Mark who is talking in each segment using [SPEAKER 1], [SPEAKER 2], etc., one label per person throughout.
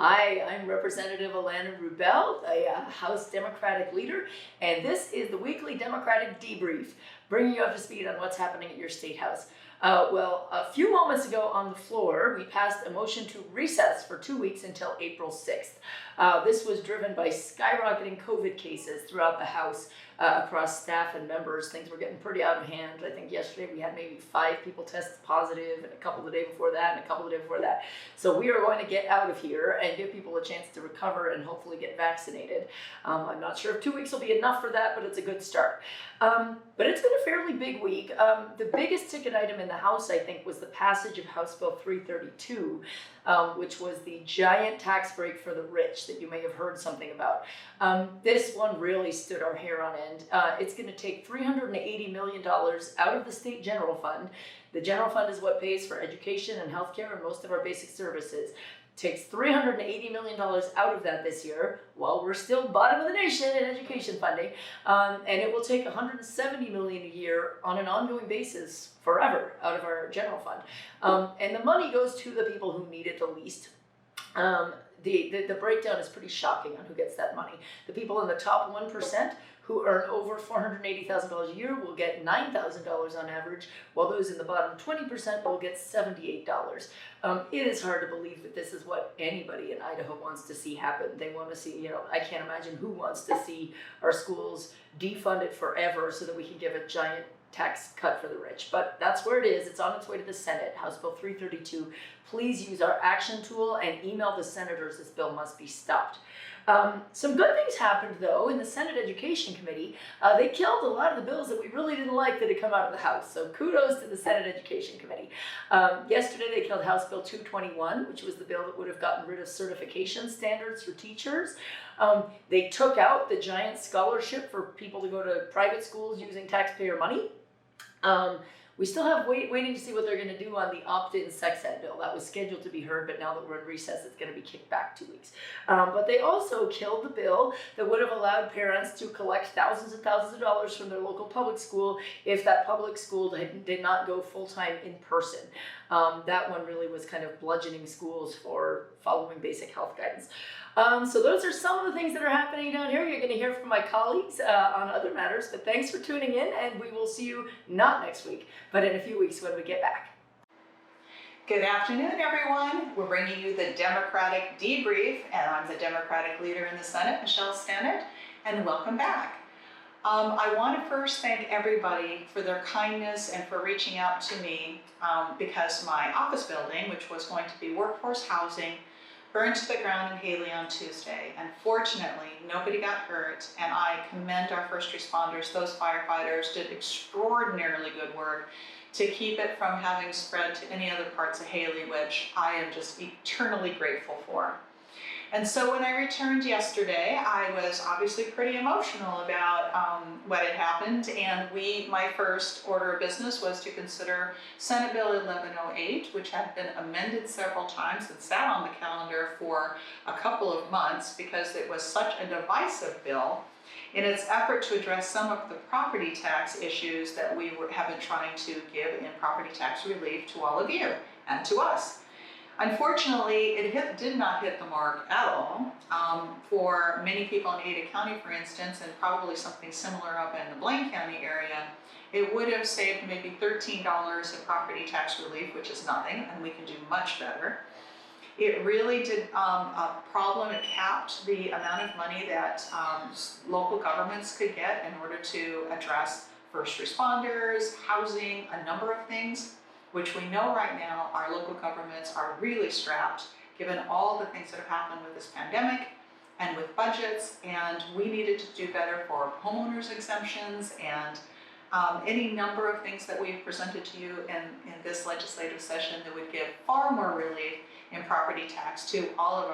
[SPEAKER 1] Hi, I'm Representative Alana Rubel, a House Democratic leader, and this is the weekly Democratic Debrief, bringing you up to speed on what's happening at your state house. A few moments ago on the floor, we passed a motion to recess for 2 weeks until April 6th. This was driven by skyrocketing COVID cases throughout the House, across staff and members. Things were getting pretty out of hand. I think yesterday we had maybe 5 people test positive, and a couple the day before that, and a couple the day before that. So we are going to get out of here and give people a chance to recover and hopefully get vaccinated. I'm not sure if 2 weeks will be enough for that, but it's a good start. But it's been a fairly big week. The biggest ticket item in the House, I think, was the passage of House Bill 332, which was the giant tax break for the rich that you may have heard something about. This one really stood our hair on end. It's going to take $380 million out of the state general fund. The general fund is what pays for education and healthcare and most of our basic services. Takes $380 million out of that this year, while we're still bottom of the nation in education funding, and it will take $170 million a year on an ongoing basis forever out of our general fund. And the money goes to the people who need it the least. The breakdown is pretty shocking on who gets that money. The people in the top 1% who earn over $480,000 a year will get $9,000 on average, while those in the bottom 20% will get $78. It is hard to believe that this is what anybody in Idaho wants to see happen. They want to see, I can't imagine who wants to see our schools defunded forever so that we can give a giant tax cut for the rich. But that's where it is. It's on its way to the Senate, House Bill 332. Please use our action tool and email the senators. This bill must be stopped. Some good things happened, though, in the Senate Education Committee. They killed a lot of the bills that we really didn't like that had come out of the House, so kudos to the Senate Education Committee. Yesterday they killed House Bill 221, which was the bill that would have gotten rid of certification standards for teachers. They took out the giant scholarship for people to go to private schools using taxpayer money. We still have waiting to see what they're going to do on the opt-in sex ed bill. That was scheduled to be heard, but now that we're in recess, it's going to be kicked back 2 weeks. But they also killed the bill that would have allowed parents to collect thousands and thousands of dollars from their local public school if that public school did not go full-time in person. That one really was kind of bludgeoning schools for following basic health guidance. So those are some of the things that are happening down here. You're going to hear from my colleagues on other matters, but thanks for tuning in, and we will see you not next week, but in a few weeks when we get back.
[SPEAKER 2] Good afternoon, everyone. We're bringing you the Democratic Debrief, and I'm the Democratic leader in the Senate, Michelle Stannett, and welcome back. I want to first thank everybody for their kindness and for reaching out to me because my office building, which was going to be workforce housing, burned to the ground in Hailey on Tuesday. And fortunately, nobody got hurt, and I commend our first responders. Those firefighters did extraordinarily good work to keep it from having spread to any other parts of Hailey, which I am just eternally grateful for. And so when I returned yesterday, I was obviously pretty emotional about what had happened, and my first order of business was to consider Senate Bill 1108, which had been amended several times and sat on the calendar for a couple of months because it was such a divisive bill in its effort to address some of the property tax issues that we have been trying to give in property tax relief to all of you and to us. Unfortunately, it did not hit the mark at all. For many people in Ada County, for instance, and probably something similar up in the Blaine County area, it would have saved maybe $13 of property tax relief, which is nothing, and we can do much better. It really did a problem. It capped the amount of money that local governments could get in order to address first responders, housing, a number of things, which we know right now our local governments are really strapped given all the things that have happened with this pandemic and with budgets, and we needed to do better for homeowners exemptions and any number of things that we've presented to you in this legislative session that would give far more relief in property tax to all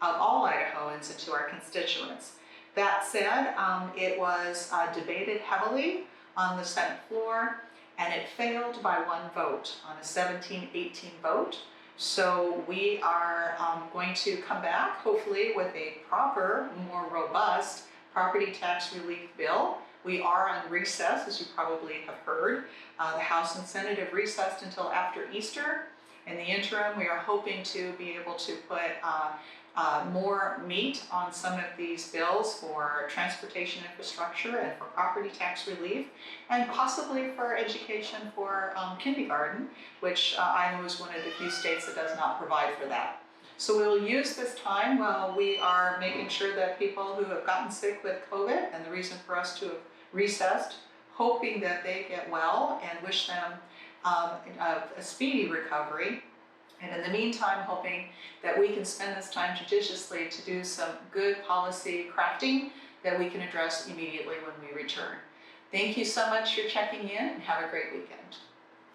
[SPEAKER 2] Idahoans and to our constituents. That said, it was debated heavily on the Senate floor, and it failed by 1 vote on a 17-18 vote. So we are going to come back, hopefully, with a proper, more robust property tax relief bill. We are on recess, as you probably have heard. The House and Senate have recessed until after Easter, In the interim, we are hoping to be able to put more meat on some of these bills for transportation infrastructure and for property tax relief, and possibly for education for kindergarten, which Iowa is one of the few states that does not provide for that. So we'll use this time while we are making sure that people who have gotten sick with COVID, and the reason for us to have recessed, hoping that they get well, and wish them a speedy recovery. And in the meantime, hoping that we can spend this time judiciously to do some good policy crafting that we can address immediately when we return. Thank you so much for checking in, and have a great weekend.